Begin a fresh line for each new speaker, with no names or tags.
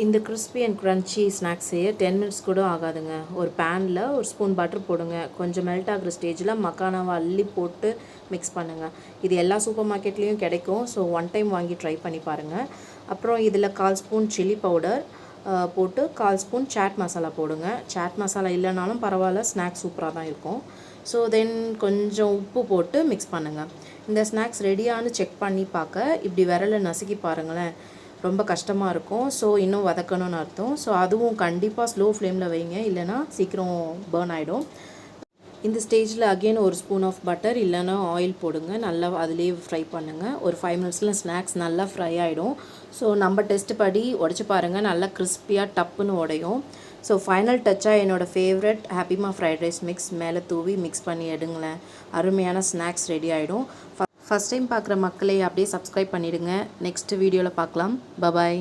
இந்த crispy and crunchy snacks செய்ய 10 minutes கூட ஆகாதுங்க. ஒரு பேனில் ஒரு ஸ்பூன் பட்டர் போடுங்க. கொஞ்சம் மெல்ட் ஆகிற ஸ்டேஜில் மக்கானாவை அள்ளி போட்டு மிக்ஸ் பண்ணுங்கள். இது எல்லா சூப்பர் மார்க்கெட்லேயும் கிடைக்கும். ஸோ ஒன் டைம் வாங்கி ட்ரை பண்ணி பாருங்கள். அப்புறம் இதில் 1/4 ஸ்பூன் சில்லி பவுடர் போட்டு 1/4 ஸ்பூன் சாட் மசாலா போடுங்க. சாட் மசாலா இல்லைனாலும் பரவாயில்ல, ஸ்நாக்ஸ் சூப்பராக தான் இருக்கும். ஸோ தென் கொஞ்சம் உப்பு போட்டு மிக்ஸ் பண்ணுங்கள். இந்த ஸ்நாக்ஸ் ரெடியானு செக் பண்ணி பார்க்க இப்படி விரலை நசுக்கி பாருங்களேன். ரொம்ப கஷ்டமாக இருக்கும். ஸோ இன்னும் வதக்கணும்னு அர்த்தம். ஸோ அதுவும் கண்டிப்பாக ஸ்லோ ஃப்ளேமில் வைங்க, இல்லைனா சீக்கிரம் பர்ன் ஆகிடும். இந்த ஸ்டேஜில் அகெயின் ஒரு ஸ்பூன் ஆஃப் பட்டர் இல்லைனா ஆயில் போடுங்க. நல்லா அதிலே ஃப்ரை பண்ணுங்கள். ஒரு 5 மினிட்ஸில் ஸ்நாக்ஸ் நல்லா ஃப்ரை ஆகிடும். ஸோ நம்ம டெஸ்ட் படி உடச்சி பாருங்கள், நல்லா கிறிஸ்பியாக டப்புன்னு உடையும். ஸோ ஃபைனல் டச்சாக என்னோடய ஃபேவரட் ஹாப்பிமா ஃப்ரைட் ரைஸ் மிக்ஸ் மேலே தூவி மிக்ஸ் பண்ணி எடுங்களேன். அருமையான ஸ்நாக்ஸ் ரெடி ஆகிடும். ஃபஸ்ட் டைம் பார்க்குற மக்களை அப்படியே சப்ஸ்கிரைப் பண்ணிவிடுங்க. நெக்ஸ்ட் வீடியோவில் பார்க்கலாம். பபாய்.